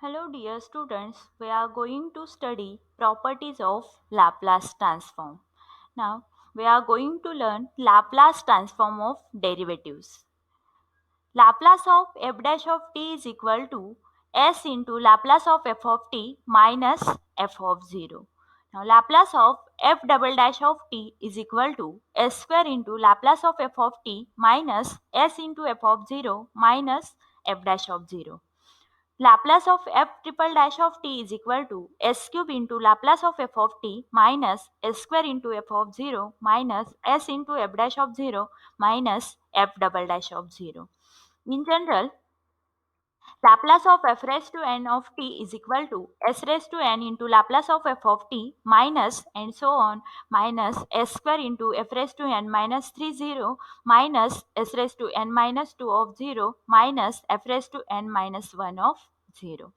Hello dear students, we are going to study properties of Laplace transform. Now we are going to learn Laplace transform of derivatives. Laplace of f dash of t is equal to s into Laplace of f of t minus f of 0. Now Laplace of f double dash of t is equal to s square into Laplace of f of t minus s into f of 0 minus f dash of 0. Laplace of f triple dash of t is equal to s cube into Laplace of f of t minus s square into f of 0 minus s into f dash of 0 minus f double dash of 0. In general, Laplace of f raised to n of t is equal to s raised to n into Laplace of f of t minus and so on minus s square into f raised to n minus 3 0 minus s raised to n minus 2 of 0 minus f raised to n minus 1 of 0.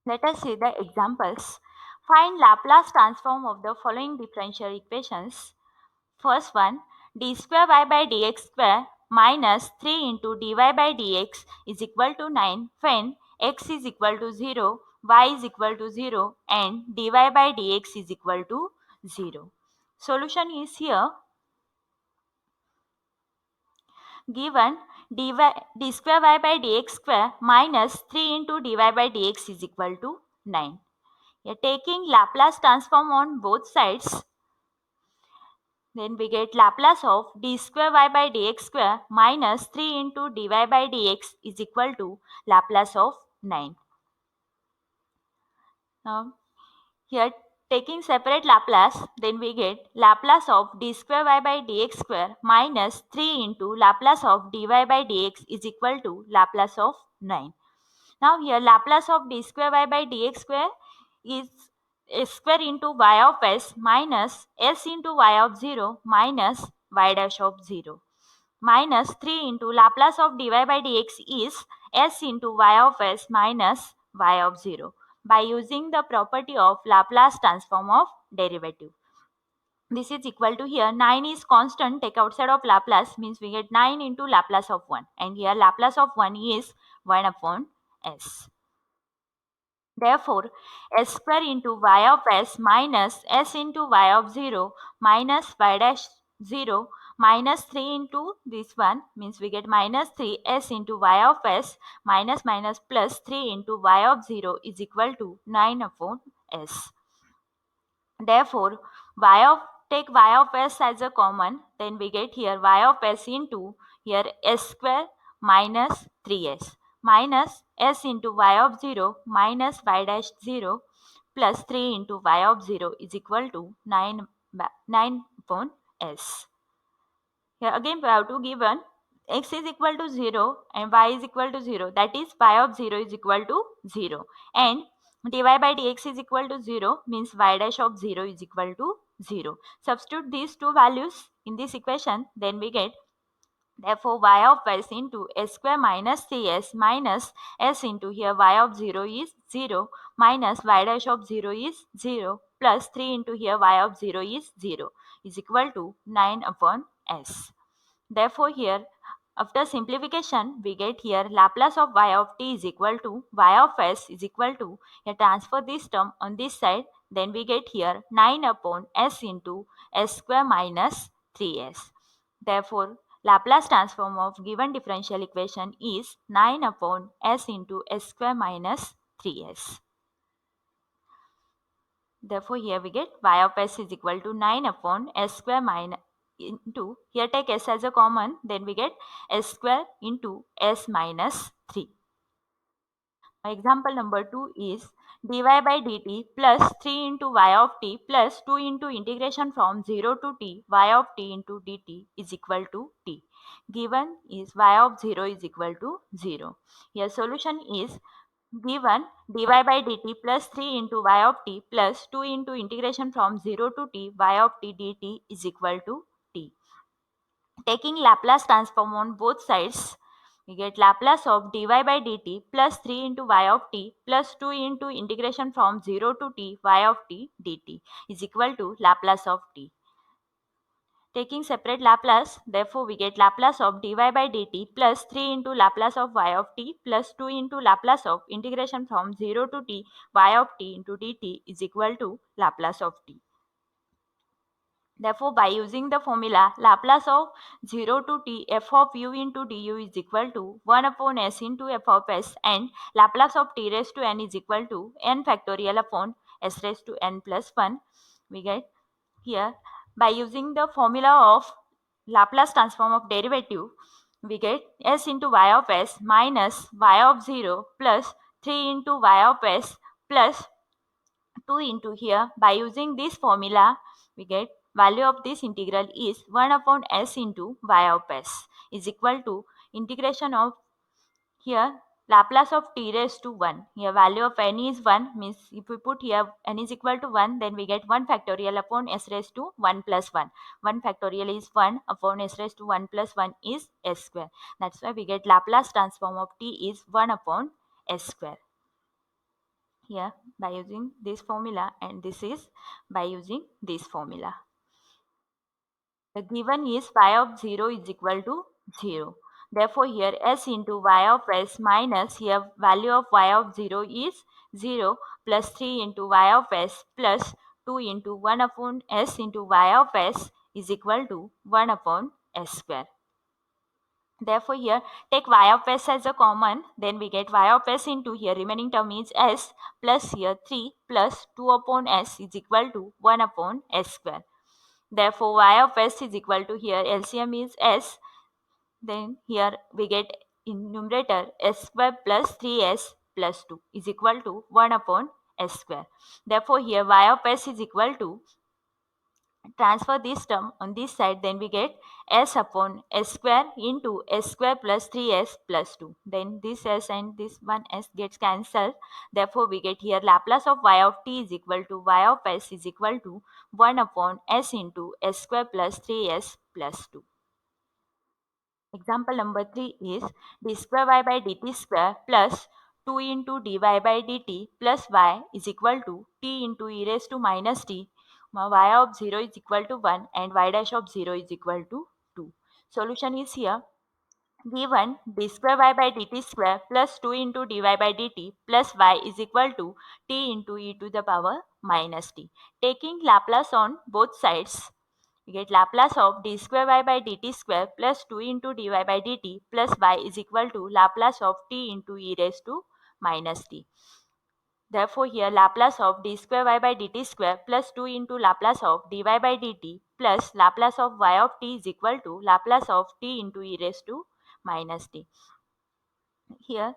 Let us see the examples. Find Laplace transform of the following differential equations. First one, d square y by dx square minus 3 into dy by dx is equal to 9 when x is equal to 0, y is equal to 0 and dy by dx is equal to 0. Solution is here. Given d square y by dx square minus 3 into dy by dx is equal to 9. Taking Laplace transform on both sides, then we get Laplace of d square y by dx square minus 3 into dy by dx is equal to Laplace of 9. Now, here taking separate Laplace, then we get Laplace of d square y by dx square minus 3 into Laplace of dy by dx is equal to Laplace of 9. Now here Laplace of d square y by dx square is s square into y of s minus s into y of 0 minus y dash of 0 minus 3 into Laplace of dy by dx is s into y of s minus y of 0 by using the property of Laplace transform of derivative. This is equal to here 9 is constant, take outside of Laplace means we get 9 into Laplace of 1 and here Laplace of 1 is 1 upon s. Therefore, s square into y of s minus s into y of 0 minus y dash 0 minus 3 into this one means we get minus 3 s into y of s minus minus plus 3 into y of 0 is equal to 9 upon s. Therefore, take y of s as a common, then we get here y of s into here s square minus 3s minus s into y of 0 minus y dash 0 plus 3 into y of 0 is equal to 9 upon s. Here again we have to given x is equal to 0 and y is equal to 0, that is y of 0 is equal to 0 and dy by dx is equal to 0 means y dash of 0 is equal to 0. Substitute these two values in this equation, then we get therefore y of s into s square minus 3s minus s into here y of 0 is 0 minus y dash of 0 is 0 plus 3 into here y of 0 is 0 is equal to 9 upon s. Therefore here after simplification we get here Laplace of y of t is equal to y of s is equal to, here transfer this term on this side, then we get here 9 upon s into s square minus 3s. Therefore Laplace transform of given differential equation is 9 upon s into s square minus 3s. Therefore, here we get y of s is equal to 9 upon s square minus into, here take s as a common, then we get s square into s minus 3. Example number 2 is dy by dt plus 3 into y of t plus 2 into integration from 0 to t y of t into dt is equal to t. Given is y of 0 is equal to 0. Here solution is given dy by dt plus 3 into y of t plus 2 into integration from 0 to t y of t dt is equal to t. Taking Laplace transform on both sides, we get Laplace of dy by dt plus 3 into y of t plus 2 into integration from 0 to t y of t dt is equal to Laplace of t. taking separate Laplace, therefore we get Laplace of dy by dt plus 3 into Laplace of y of t plus 2 into Laplace of integration from 0 to t y of t into dt is equal to Laplace of t. Therefore, by using the formula Laplace of 0 to t f of u into du is equal to 1 upon s into f of s, and Laplace of t raised to n is equal to n factorial upon s raised to n plus 1, we get here, by using the formula of Laplace transform of derivative, we get s into y of s minus y of 0 plus 3 into y of s plus 2 into here. By using this formula, we get value of this integral is 1 upon s into y of s is equal to integration of here Laplace of t raised to 1. Here value of n is 1, means if we put here n is equal to 1, then we get 1 factorial upon s raised to 1 plus 1. 1 factorial is 1 upon s raised to 1 plus 1 is s square. That's why we get Laplace transform of t is 1 upon s square. Here by using this formula, and this is by using this formula. The given is y of 0 is equal to 0. Therefore, here s into y of s minus here value of y of 0 is 0 plus 3 into y of s plus 2 into 1 upon s into y of s is equal to 1 upon s square. Therefore, here take y of s as a common, then we get y of s into here remaining term is s plus here 3 plus 2 upon s is equal to 1 upon s square. Therefore, y of s is equal to here LCM is s, then here we get in numerator s square plus 3s plus 2 is equal to 1 upon s square. Therefore, here y of s is equal to, transfer this term on this side, then we get s upon s square into s square plus 3s plus 2. Then this s and this one s gets cancelled. Therefore, we get here Laplace of y of t is equal to y of s is equal to 1 upon s into s square plus 3s plus 2. Example number 3 is d square y by dt square plus 2 into dy by dt plus y is equal to t into e raised to minus t. Y of 0 is equal to 1 and y dash of 0 is equal to 2. Solution is here. Given d square y by dt square plus 2 into dy by dt plus y is equal to t into e to the power minus t. Taking Laplace on both sides, we get Laplace of d square y by dt square plus 2 into dy by dt plus y is equal to Laplace of t into e raised to minus t. Therefore, here Laplace of d square y by dt square plus 2 into Laplace of dy by dt plus Laplace of y of t is equal to Laplace of t into e raised to minus t. Here,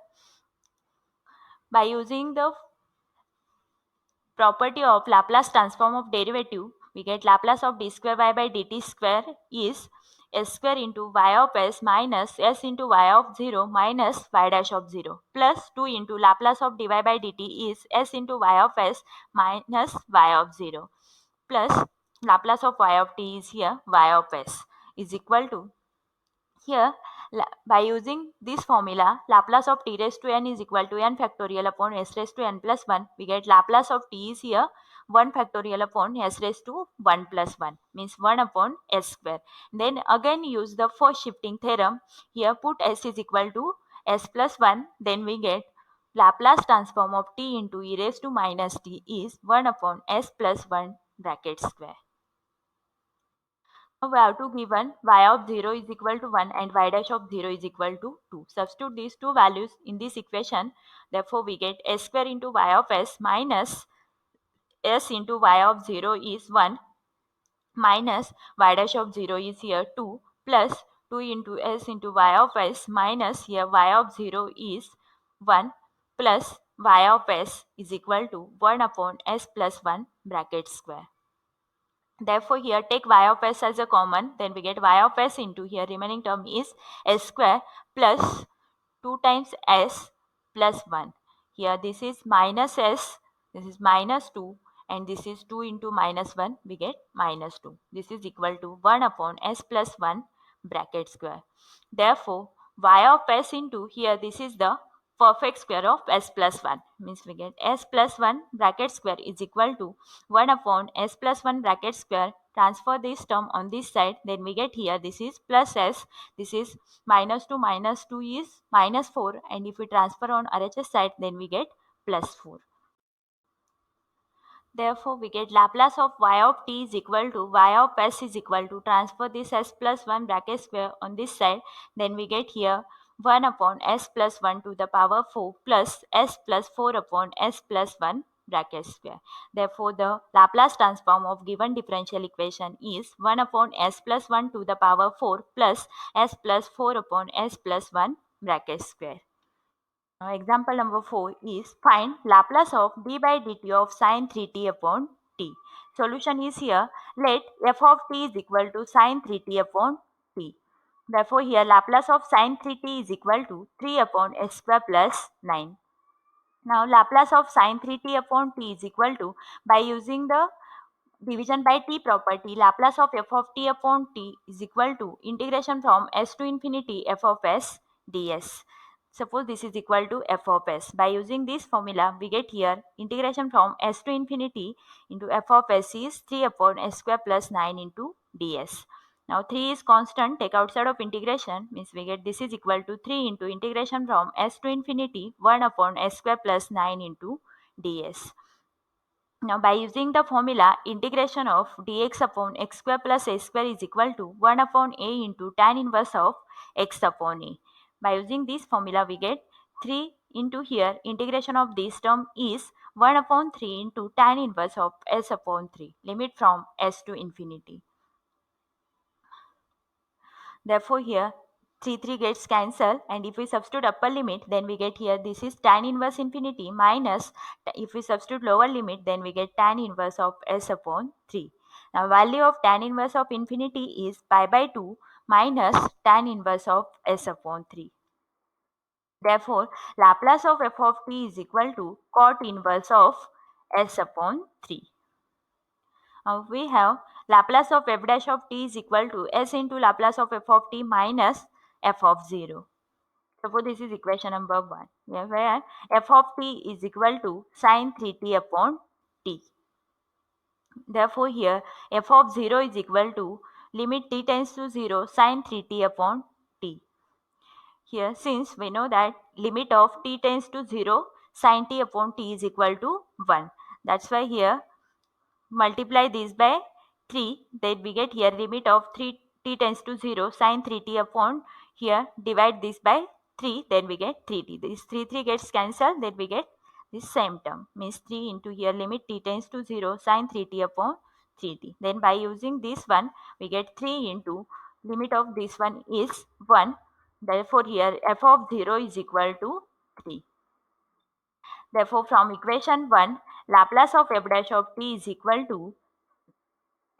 by using the property of Laplace transform of derivative, we get Laplace of d square y by dt square is s square into y of s minus s into y of 0 minus y dash of 0 plus 2 into Laplace of dy by dt is s into y of s minus y of 0 plus Laplace of y of t is here y of s is equal to, here, by using this formula, Laplace of t raised to n is equal to n factorial upon s raised to n plus 1. We get Laplace of t is here 1 factorial upon s raised to 1 plus 1, means 1 upon s square. Then again use the first shifting theorem. Here put s is equal to s plus 1. Then we get Laplace transform of t into e raised to minus t is 1 upon s plus 1 bracket square. Now we have to given y of 0 is equal to 1 and y dash of 0 is equal to 2. Substitute these two values in this equation. Therefore, we get s square into y of s minus s into y of 0 is 1 minus y dash of 0 is here 2 plus 2 into s into y of s minus here y of 0 is 1 plus y of s is equal to 1 upon s plus 1 bracket square. Therefore, here take y of s as a common, then we get y of s into here remaining term is s square plus 2 times s plus 1. Here this is minus s, this is minus 2 and this is 2 into minus 1, we get minus 2. This is equal to 1 upon s plus 1 bracket square. Therefore, y of s into here this is the perfect square of s plus 1, means we get s plus 1 bracket square is equal to 1 upon s plus 1 bracket square transfer this term on this side, then we get here this is plus s, this is minus 2 is minus 4, and if we transfer on RHS side, then we get plus 4. Therefore, we get Laplace of y of t is equal to y of s is equal to transfer this s plus 1 bracket square on this side. Then we get here 1 upon s plus 1 to the power 4 plus s plus 4 upon s plus 1 bracket square. Therefore, the Laplace transform of given differential equation is 1 upon s plus 1 to the power 4 plus s plus 4 upon s plus 1 bracket square. Example number 4 is find Laplace of d by dt of sine 3t upon t. Solution is here. Let f of t is equal to sine 3t upon t. Therefore, here Laplace of sine 3t is equal to 3 upon s square plus 9. Now, Laplace of sine 3t upon t is equal to, by using the division by t property, Laplace of f of t upon t is equal to integration from s to infinity f of s ds. Suppose this is equal to f of s. By using this formula, we get here integration from s to infinity into f of s is 3 upon s square plus 9 into ds. Now 3 is constant, take outside of integration, means we get this is equal to 3 into integration from s to infinity 1 upon s square plus 9 into ds. Now, by using the formula, integration of dx upon x square plus a square is equal to 1 upon a into tan inverse of x upon a. By using this formula, we get 3 into here, integration of this term is 1 upon 3 into tan inverse of s upon 3, limit from s to infinity. Therefore, here 3 gets cancelled, and if we substitute upper limit, then we get here this is tan inverse infinity minus, if we substitute lower limit, then we get tan inverse of s upon 3. Now value of tan inverse of infinity is pi by 2 minus tan inverse of s upon 3. Therefore, Laplace of f of t is equal to cot inverse of s upon 3. We have Laplace of f dash of t is equal to s into Laplace of f of t minus f of 0. Suppose this is equation number 1, where f of t is equal to sine 3t upon t. Therefore, here f of 0 is equal to limit t tends to 0 sine 3t upon t. Here, since we know that limit of t tends to 0 sine t upon t is equal to 1. That's why here multiply this by 3, then we get here limit of 3t tends to 0 sine 3t upon, here divide this by 3, then we get 3t. This 3 gets cancelled, then we get this same term, means 3 into here limit t tends to 0 sine 3t upon 3t. Then by using this one, we get 3 into limit of this one is 1. Therefore, here f of 0 is equal to 3. Therefore, from equation 1, Laplace of f dash of t is equal to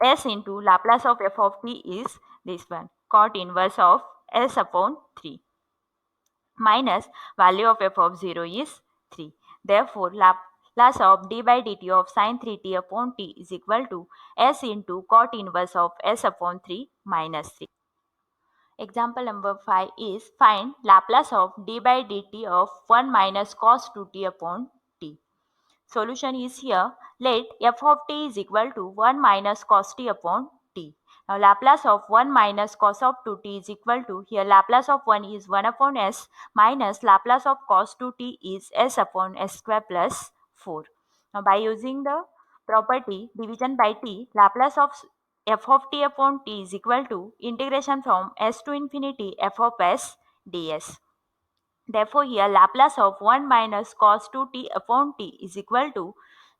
s into Laplace of f of t is this one, cot inverse of s upon 3, minus value of f of 0 is 3. Therefore, Laplace of d by dt of sine 3t upon t is equal to s into cot inverse of s upon 3 minus 3. Example number 5 is find Laplace of d by dt of 1 minus cos 2t upon t. Solution is here. Let f of t is equal to 1 minus cos t upon t. Now Laplace of 1 minus cos of 2t is equal to, here Laplace of 1 is 1 upon s minus Laplace of cos 2t is s upon s square plus 4. Now by using the property division by t, Laplace of f of t upon t is equal to integration from s to infinity f of s ds. Therefore, here Laplace of 1 minus cos 2t upon t is equal to,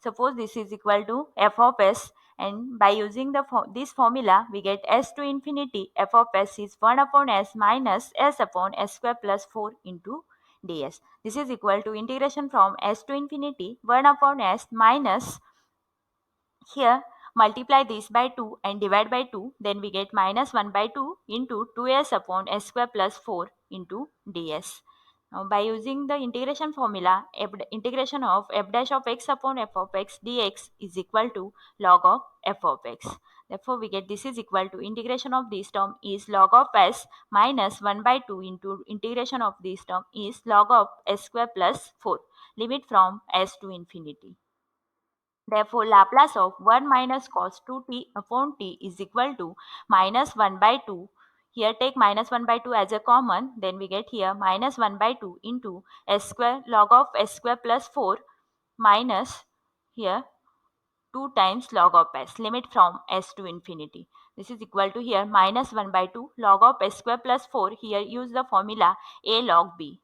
suppose this is equal to f of s, and by using this formula, we get s to infinity f of s is 1 upon s minus s upon s square plus 4 into ds. This is equal to integration from s to infinity 1 upon s minus, here multiply this by 2 and divide by 2, then we get minus 1 by 2 into 2s upon s square plus 4 into ds. Now, by using the integration formula, integration of f dash of x upon f of x dx is equal to log of f of x. Therefore, we get this is equal to integration of this term is log of s minus 1 by 2 into integration of this term is log of s square plus 4, limit from s to infinity. Therefore, Laplace of 1 minus cos 2t upon t is equal to minus 1 by 2. Here take minus 1 by 2 as a common. Then we get here minus 1 by 2 into s square log of s square plus 4 minus here 2 times log of s, limit from s to infinity. This is equal to here minus 1 by 2 log of s square plus 4. Here use the formula a log b.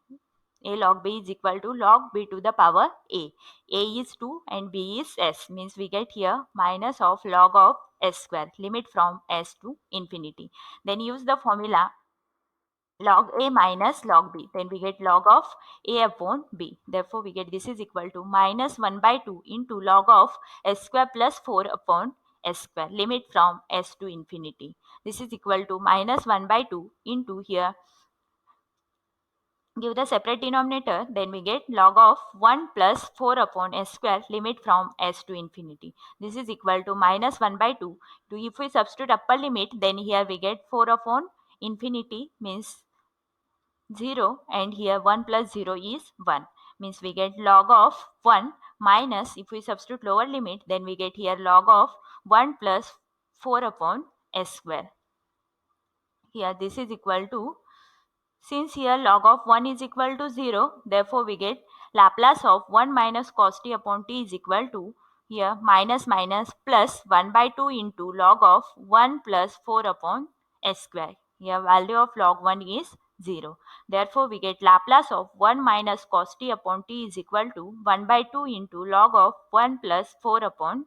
A log b is equal to log b to the power a. A is 2 and b is s, means we get here minus of log of s square, limit from s to infinity. Then use the formula log a minus log b, then we get log of a upon b. Therefore we get this is equal to minus 1 by 2 into log of s square plus 4 upon s square, limit from s to infinity. This is equal to minus 1 by 2 into here, give the separate denominator, then we get log of 1 plus 4 upon s square, limit from s to infinity. This is equal to minus 1 by 2. If we substitute upper limit, then here we get 4 upon infinity means 0, and here 1 plus 0 is 1, means we get log of 1 minus, if we substitute lower limit, then we get here log of 1 plus 4 upon s square. Here this is equal to, since here log of 1 is equal to 0, therefore we get Laplace of 1 minus cos t upon t is equal to here minus minus plus 1 by 2 into log of 1 plus 4 upon s square. Here value of log 1 is 0. Therefore we get Laplace of 1 minus cos t upon t is equal to 1 by 2 into log of 1 plus 4 upon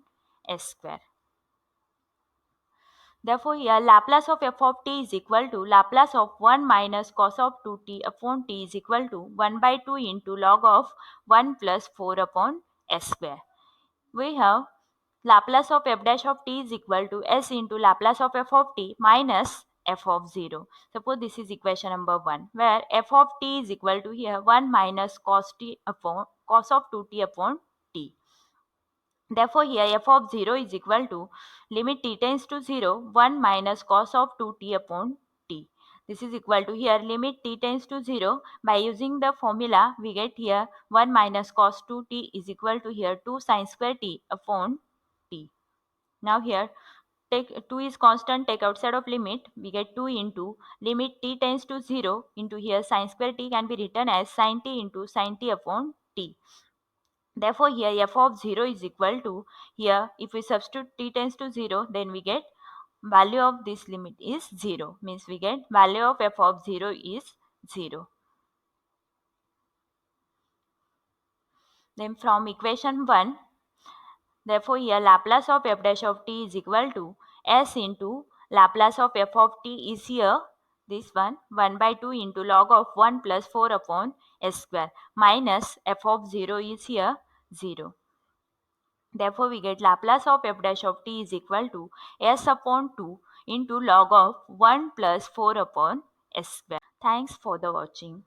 s square. Therefore, here Laplace of f of t is equal to Laplace of 1 minus cos of 2t upon t is equal to 1 by 2 into log of 1 plus 4 upon s square. We have Laplace of f dash of t is equal to s into Laplace of f of t minus f of 0. Suppose this is equation number 1, where f of t is equal to here 1 minus cos of 2t upon t. Therefore, here f of 0 is equal to limit t tends to 0, 1 minus cos of 2t upon t. This is equal to here limit t tends to 0. By using the formula, we get here 1 minus cos 2t is equal to here 2 sin square t upon t. Now here take 2 is constant, take outside of limit, we get 2 into limit t tends to 0 into here sin square t can be written as sin t into sin t upon t. Therefore, here f of 0 is equal to, here if we substitute t tends to 0, then we get value of this limit is 0, means we get value of f of 0 is 0. Then from equation 1, therefore here Laplace of f dash of t is equal to s into Laplace of f of t is here this 1 by 2 into log of 1 plus 4 upon s square minus f of 0 is here 0. Therefore, we get Laplace of f dash of t is equal to s upon 2 into log of 1 plus 4 upon s square. Thanks for the watching.